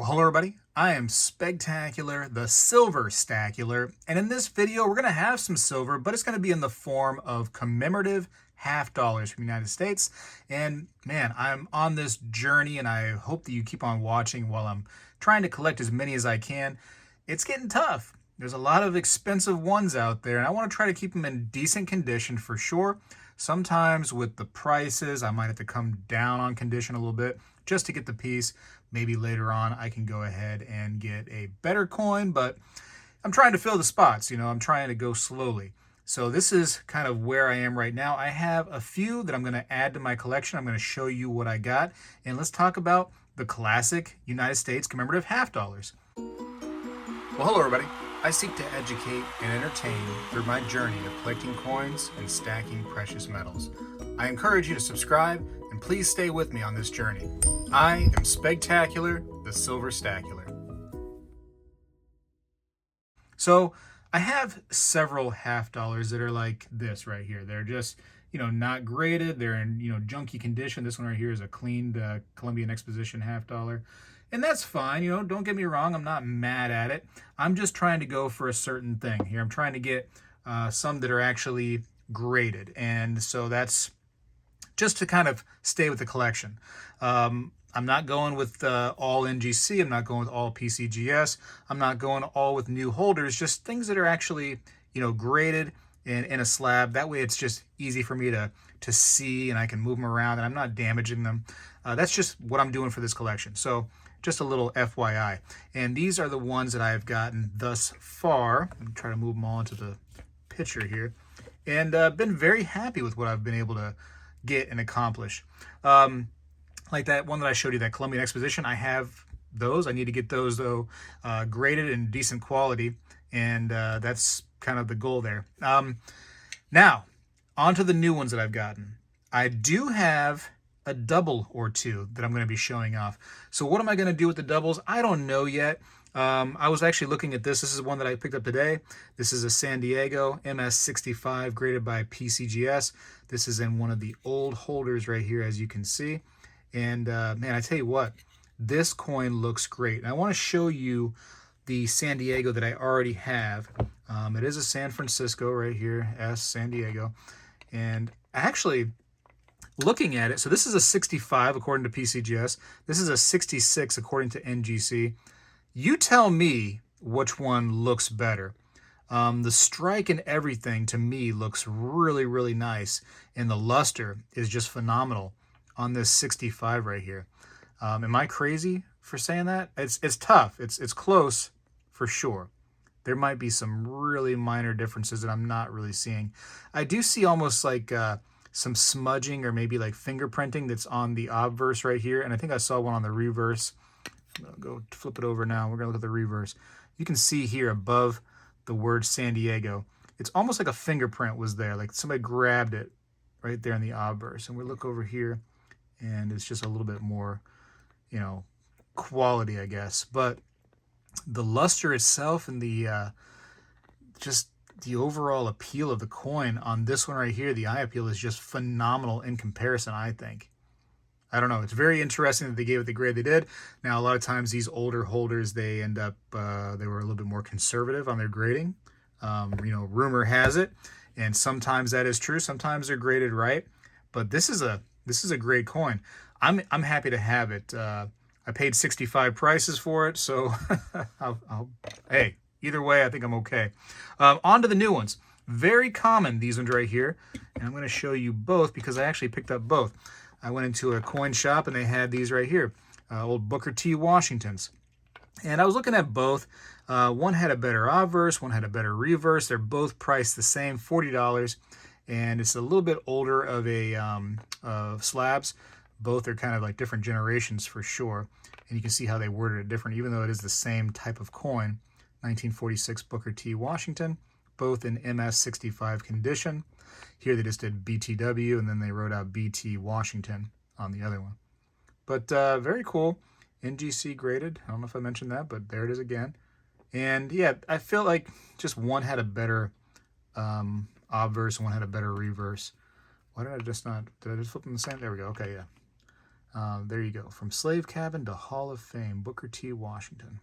Well, hello everybody, I am Spegtacular, the Silver Stacular, and in this video we're going to have some silver, but it's going to be in the form of commemorative half dollars from the United States. And man, I'm on this journey and I hope that you keep on watching while I'm trying to collect as many as I can. It's getting tough. There's a lot of expensive ones out there and I want to try to keep them in decent condition for sure. Sometimes with the prices, I might have to come down on condition a little bit just to get the piece. Maybe later on I can go ahead and get a better coin, but I'm trying to fill the spots, I'm trying to go slowly. So this is kind of where I am right now. I have a few that I'm going to add to my collection. I'm going to show you what I got, and let's talk about the classic United States commemorative half dollars. Well, hello everybody. I seek to educate and entertain through my journey of collecting coins and stacking precious metals. I encourage you to subscribe and please stay with me on this journey. I am Spegtacular, the Silver Stacular. So I have several half dollars that are like this right here. They're just, not graded. They're in, junky condition. This one right here is a cleaned Columbian Exposition half dollar. And that's fine, don't get me wrong. I'm not mad at it. I'm just trying to go for a certain thing here. I'm trying to get some that are actually graded. And so that's just to kind of stay with the collection. I'm not going with all NGC. I'm not going with all PCGS. I'm not going all with new holders, just things that are actually, graded in a slab. That way it's just easy for me to see and I can move them around and I'm not damaging them. That's just what I'm doing for this collection. So just a little FYI. And these are the ones that I've gotten thus far. Let me try to move them all into the picture here. And been very happy with what I've been able to get and accomplish. Like that one that I showed you, that Columbian Exposition, I have those. I need to get those though graded in decent quality, and that's kind of the goal there. Now, on to the new ones that I've gotten. I do have a double or two that I'm going to be showing off. So what am I going to do with the doubles? I don't know yet. I was actually looking at this. This is one that I picked up today. This is a San Diego MS65 graded by PCGS. This is in one of the old holders right here, as you can see. And man, I tell you what, this coin looks great. And I want to show you the San Diego that I already have. It is a San Francisco right here, S San Diego. And actually, looking at it, so this is a 65 according to PCGS. This is a 66 according to NGC. You tell me which one looks better. The strike and everything to me looks really, really nice. And the luster is just phenomenal on this 65 right here. Am I crazy for saying that? It's tough. It's close for sure. There might be some really minor differences that I'm not really seeing. I do see almost like some smudging or maybe like fingerprinting that's on the obverse right here. And I think I saw one on the reverse. I'll go flip it over now. We're going to look at the reverse. You can see here above the word San Diego, it's almost like a fingerprint was there. Like somebody grabbed it right there in the obverse. And we look over here and it's just a little bit more, quality, I guess. But the luster itself and the just the overall appeal of the coin on this one right here, the eye appeal is just phenomenal in comparison, I think. I don't know. It's very interesting that they gave it the grade they did. Now, a lot of times these older holders, they end up, they were a little bit more conservative on their grading. Rumor has it, and sometimes that is true. Sometimes they're graded right, but this is a great coin. I'm happy to have it. I paid 65 prices for it, so hey, either way, I think I'm okay. On to the new ones. Very common, these ones right here, and I'm going to show you both because I actually picked up both. I went into a coin shop and they had these right here, old Booker T. Washingtons. And I was looking at both. One had a better obverse, one had a better reverse. They're both priced the same, $40. And it's a little bit older of a slabs. Both are kind of like different generations for sure. And you can see how they worded it different, even though it is the same type of coin. 1946 Booker T. Washington, both in MS65 condition. Here they just did BTW, and then they wrote out BT Washington on the other one. But very cool. NGC graded. I don't know if I mentioned that, but there it is again. And yeah, I feel like just one had a better obverse and one had a better reverse. Why did I just not... Did I just flip them the same? There we go. Okay, yeah. There you go. From Slave Cabin to Hall of Fame, Booker T. Washington.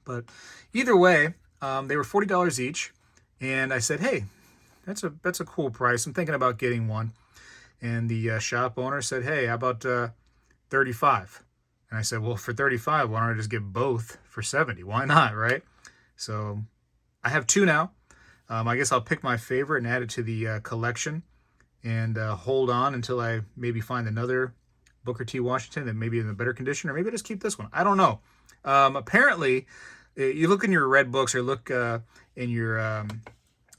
But either way, they were $40 each. And I said, hey, that's a cool price. I'm thinking about getting one. And the shop owner said, hey, how about 35? And I said, well, for 35, why don't I just get both for 70? Why not, right? So I have two now. I guess I'll pick my favorite and add it to the collection and hold on until I maybe find another Booker T. Washington that maybe in a better condition, or maybe I just keep this one. I don't know. Apparently, you look in your red books or look in your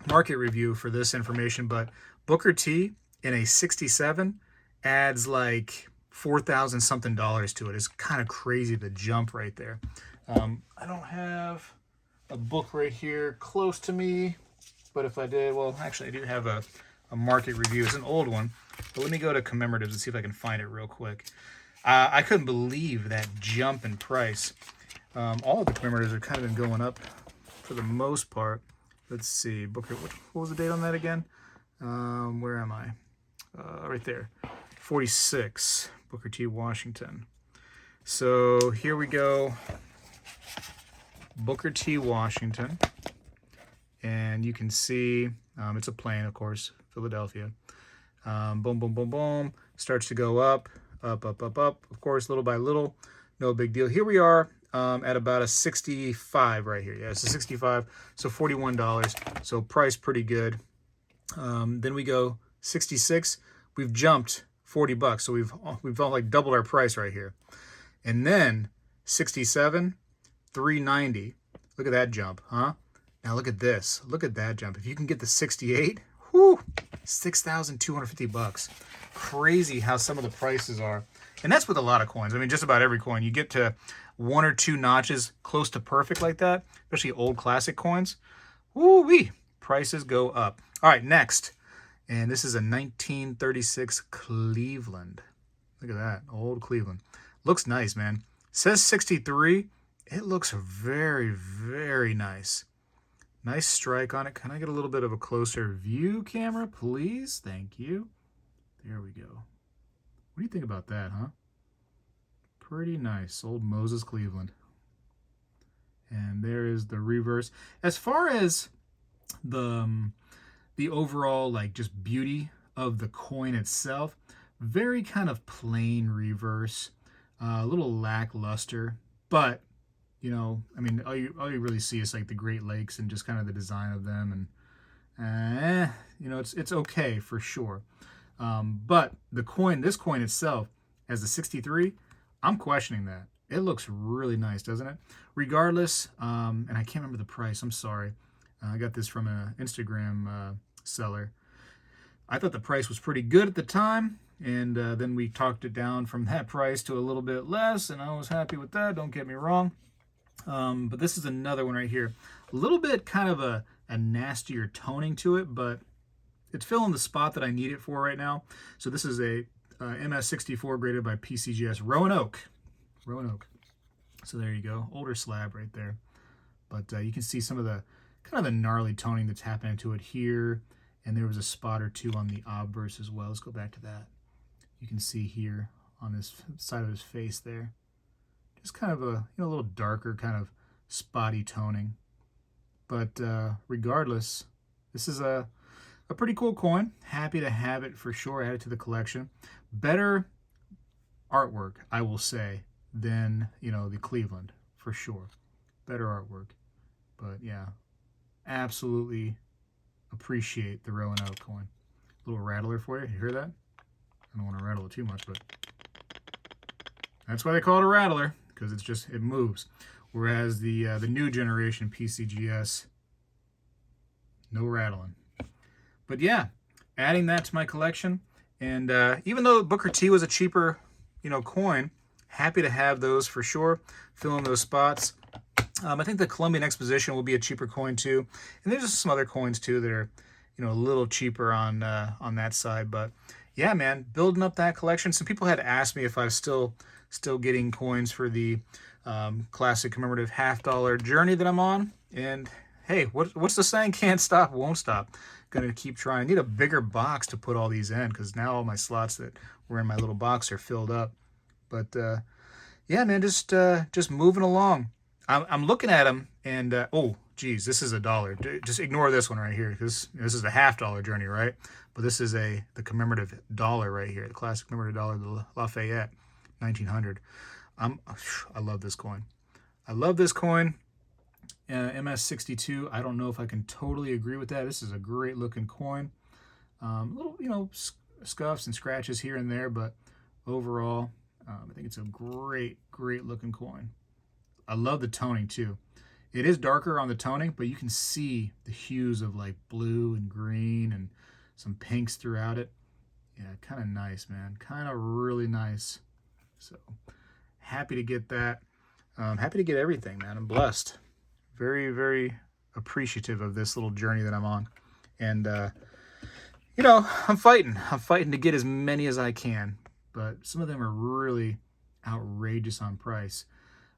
market review for this information, but Booker T in a 67 adds like $4,000 something to it. It's kind of crazy to jump right there. I don't have a book right here close to me, but if I did, well, actually I do have a market review. It's an old one, but let me go to Commemorative and see if I can find it real quick. I couldn't believe that jump in price. All of the Commemoratives have kind of been going up for the most part. Let's see, Booker, what was the date on that again? Where am I? Right there, 46, Booker T. Washington. So here we go, Booker T. Washington. And you can see it's a plane, of course, Philadelphia. Boom, boom, boom, boom. Starts to go up, up, up, up, up. Of course, little by little, no big deal. Here we are at about a 65 right here. Yeah, it's a 65, so $41. So price pretty good. Then we go 66. We've jumped $40, so we've all like doubled our price right here. And then 67, $390. Look at that jump, huh? Now look at this. Look at that jump. If you can get the 68, whoo, $6,250. Crazy how some of the prices are. And that's with a lot of coins. I mean, just about every coin. You get to one or two notches close to perfect like that, especially old classic coins. Woo-wee, prices go up. All right, next. And this is a 1936 Cleveland. Look at that, old Cleveland. Looks nice, man. Says 63. It looks very, very nice. Nice strike on it. Can I get a little bit of a closer view, camera, please? Thank you. There we go. What do you think about that, huh? Pretty nice. Old Moses Cleveland. And there is the reverse. As far as the overall, like, just beauty of the coin itself, very kind of plain reverse. A little lackluster. But, you know, I mean, all you really see is like the Great Lakes and just kind of the design of them, and you know, it's okay for sure. But this coin itself, as the 63, I'm questioning that. It looks really nice, doesn't it? Regardless, and I can't remember the price. I'm sorry. I got this from an Instagram seller. I thought the price was pretty good at the time, and then we talked it down from that price to a little bit less, and I was happy with that. Don't get me wrong. But this is another one right here. A little bit kind of a nastier toning to it, but it's filling the spot that I need it for right now. So this is a MS65 graded by PCGS Roanoke. So there you go, older slab right there. But you can see some of the kind of the gnarly toning that's happening to it here. And there was a spot or two on the obverse as well. Let's go back to that. You can see here on this side of his face there. Just kind of a little darker kind of spotty toning. But regardless, this is a pretty cool coin. Happy to have it for sure. Add it to the collection. Better artwork, I will say, than the Cleveland for sure. Better artwork. But yeah, absolutely appreciate the Roanoke coin. Little rattler for you. You hear that? I don't want to rattle it too much, but that's why they call it a rattler, because it moves. Whereas the new generation PCGS, no rattling. But yeah, adding that to my collection, and even though Booker T was a cheaper coin, happy to have those for sure, filling those spots. I think the Columbian Exposition will be a cheaper coin too, and there's just some other coins too that are a little cheaper on that side. But yeah, man, building up that collection. Some people had asked me if I was still getting coins for the classic commemorative $50 journey that I'm on, and hey, what's the saying? Can't stop, won't stop. gonna keep trying. I need a bigger box to put all these in, because now all my slots that were in my little box are filled up. But yeah, man, just moving along. I'm looking at them, and oh, geez, this is $1. Just ignore this one right here, because this is the $half journey, right? But this is the commemorative dollar right here, the classic commemorative dollar, the Lafayette, 1900. I love this coin. I love this coin. MS62. I don't know if I can totally agree with that. This is a great looking coin. Little, you know, scuffs and scratches here and there, but overall, I think it's a great looking coin. I love the toning too. It is darker on the toning, but you can see the hues of like blue and green and some pinks throughout it. Yeah, kind of nice, man. Kind of really nice. So happy to get that. Happy to get everything, man. I'm blessed. Very appreciative of this little journey that I'm on. And, you know, I'm fighting to get as many as I can. But some of them are really outrageous on price.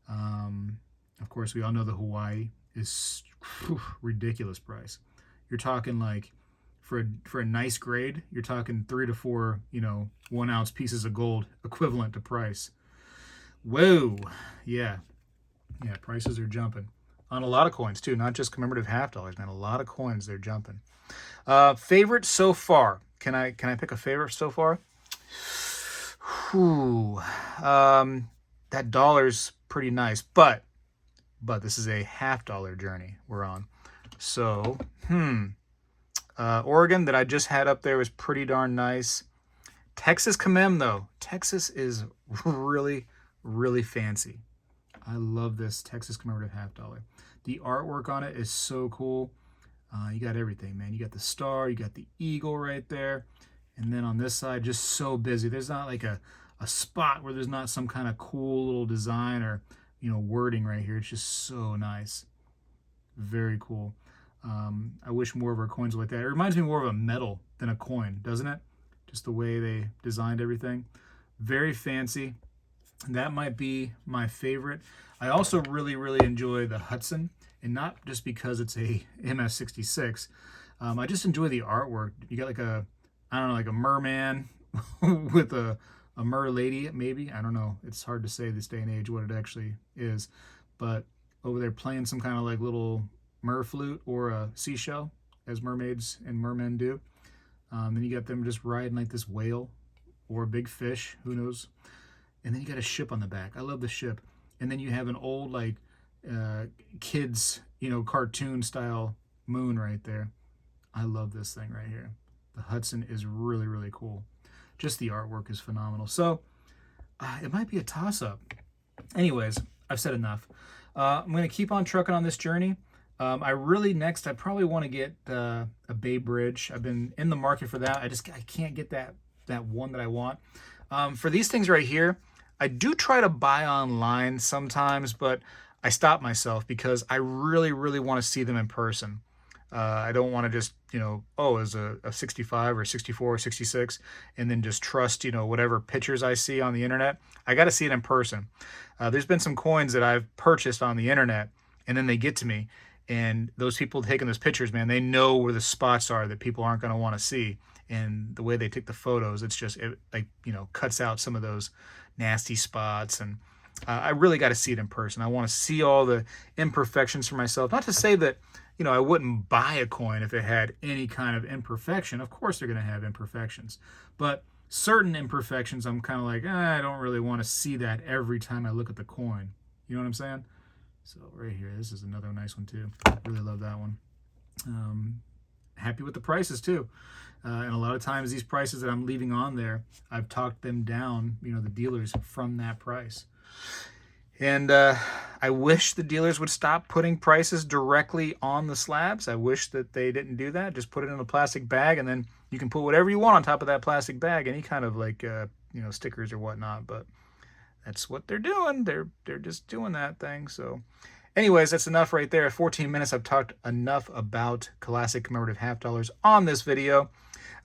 Of course, we all know the Hawaii is ridiculous price. You're talking like, for a nice grade, you're talking 3 to 4, you know, 1 ounce pieces of gold equivalent to price. Whoa, yeah, prices are jumping on a lot of coins too, not just commemorative $half, man. A lot of coins, they're jumping. Favorite so far? Can I pick a favorite so far? Whew. That dollar's pretty nice, but this is a $half journey we're on. So, Oregon that I just had up there was pretty darn nice. Texas Commem though. Texas is really fancy. I love this Texas commemorative $half. The artwork on it is so cool. You got everything, man. You got the star, you got the eagle right there. And then on this side, just so busy. There's not like a spot where there's not some kind of cool little design or, you know, wording right here. It's just so nice. Very cool. I wish more of our coins were like that. It reminds me more of a medal than a coin, doesn't it? Just the way they designed everything. Very fancy. That might be my favorite. I also really enjoy the Hudson, and not just because it's a MS66. I just enjoy the artwork. You got like a, I don't know, like a merman with a mer lady, maybe. I don't know. It's hard to say this day and age what it actually is. But over there playing some kind of like little mer flute or a seashell, as mermaids and mermen do. Then you got them just riding like this whale or a big fish, who knows. And then you got a ship on the back. I love the ship. And then you have an old like kids, you know, cartoon style moon right there. I love this thing right here. The Hudson is really cool. Just the artwork is phenomenal. So it might be a toss-up. Anyways, I've said enough. I'm going to keep on trucking on this journey. I probably want to get a Bay Bridge. I've been in the market for that. I can't get that one that I want. For these things right here, I do try to buy online sometimes, but I stop myself because I really want to see them in person. I don't want to just, you know, oh, as a 65 or 64 or 66, and then just trust, you know, whatever pictures I see on the internet. I got to see it in person. There's been some coins that I've purchased on the internet, and then they get to me, and those people taking those pictures, man, they know where the spots are that people aren't going to want to see. And the way they take the photos, it's just, it, like, you know, cuts out some of those nasty spots. And I really got to see it in person. I want to see all the imperfections for myself. Not to say that, you know, I wouldn't buy a coin if it had any kind of imperfection. Of course they're going to have imperfections. But certain imperfections, I'm kind of like, I don't really want to see that every time I look at the coin. You know what I'm saying? So right here, this is another nice one too. Really love that one. Happy with the prices too. And a lot of times these prices that I'm leaving on there, I've talked them down, you know, the dealers, from that price. And I wish the dealers would stop putting prices directly on the slabs. I wish that they didn't do that. Just put it in a plastic bag, and then you can put whatever you want on top of that plastic bag, any kind of like, you know, stickers or whatnot. But that's what they're doing. They're just doing that thing. So anyways, that's enough right there. At 14 minutes, I've talked enough about classic commemorative $half on this video.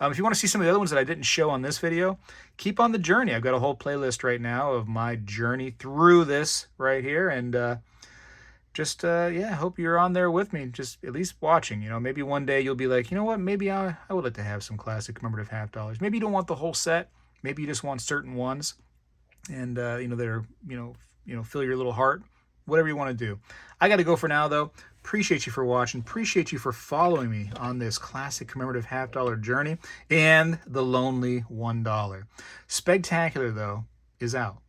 If you want to see some of the other ones that I didn't show on this video, keep on the journey. I've got a whole playlist right now of my journey through this right here. And just yeah, hope you're on there with me, just at least watching. Maybe one day you'll be like, you know what, maybe I would like to have some classic commemorative half dollars. Maybe you don't want the whole set, maybe you just want certain ones, and that are fill your little heart, whatever you want to do. I got to go for now though. Appreciate you for watching, appreciate you for following me on this classic commemorative half dollar journey and the lonely $1. Spegtacular though is out.